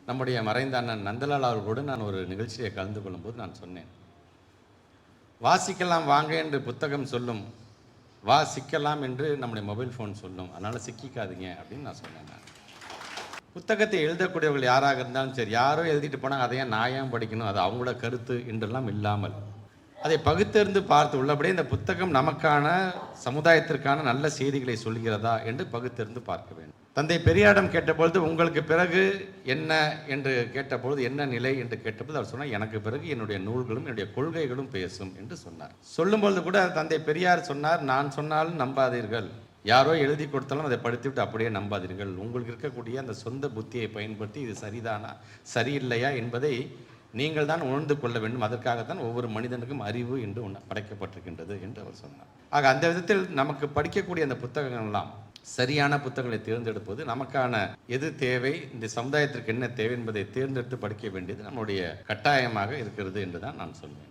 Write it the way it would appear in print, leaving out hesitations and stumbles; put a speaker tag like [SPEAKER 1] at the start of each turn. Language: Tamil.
[SPEAKER 1] நம்முடைய மறைந்த அண்ணன் நந்தலால் அவர்களோடு நான் ஒரு நிகழ்ச்சியை கலந்து கொள்ளும்போது நான் சொன்னேன், வாசிக்கலாம் வாங்க என்று புத்தகம் சொல்லும், வாசிக்கலாம் என்று நம்முடைய மொபைல் ஃபோன் சொல்லும், அதனால் சிக்கிக்காதீங்க அப்படின்னு நான் சொன்னேன். நான் புத்தகத்தை எழுதக்கூடியவர்கள் யாராக இருந்தாலும் சரி, யாரோ எழுதிட்டு போனால் அதை நான் ஏன் படிக்கணும், அது அவங்களோட கருத்து என்றெல்லாம் இல்லாமல் அதை பகுத்தறிந்து பார்த்து உள்ளபடியே இந்த புத்தகம் நமக்கான சமுதாயத்திற்கான நல்ல செய்திகளை சொல்கிறதா என்று பகுத்தறிந்து பார்க்க வேண்டும். தந்தை பெரியாரிடம் கேட்டபொழுது உங்களுக்கு பிறகு என்ன என்று கேட்டபொழுது என்ன நிலை என்று கேட்டபோது அவர் சொன்னார், எனக்கு பிறகு என்னுடைய நூல்களும் என்னுடைய கொள்கைகளும் பேசும் என்று சொன்னார். சொல்லும்பொழுது கூட தந்தை பெரியார் சொன்னார், நான் சொன்னாலும் நம்பாதீர்கள், யாரோ எழுதி கொடுத்தாலும் அதை படித்துவிட்டு அப்படியே நம்பாதீர்கள், உங்களுக்கு இருக்கக்கூடிய அந்த சொந்த புத்தியை பயன்படுத்தி இது சரிதானா சரியில்லையா என்பதை நீங்கள் தான் உணர்ந்து கொள்ள வேண்டும். அதற்காகத்தான் ஒவ்வொரு மனிதனுக்கும் அறிவு என்று படைக்கப்பட்டிருக்கின்றது என்று அவர் சொன்னார். ஆக அந்த விதத்தில் நமக்கு படிக்கக்கூடிய அந்த புத்தகங்கள் எல்லாம் சரியான புத்தகங்களை தேர்ந்தெடுப்பது, நமக்கான எது தேவை, இந்த சமுதாயத்திற்கு என்ன தேவை என்பதை தேர்ந்தெடுத்து படிக்க வேண்டியது நம்முடைய கட்டாயமாக இருக்கிறது என்று தான் நான் சொல்வேன்.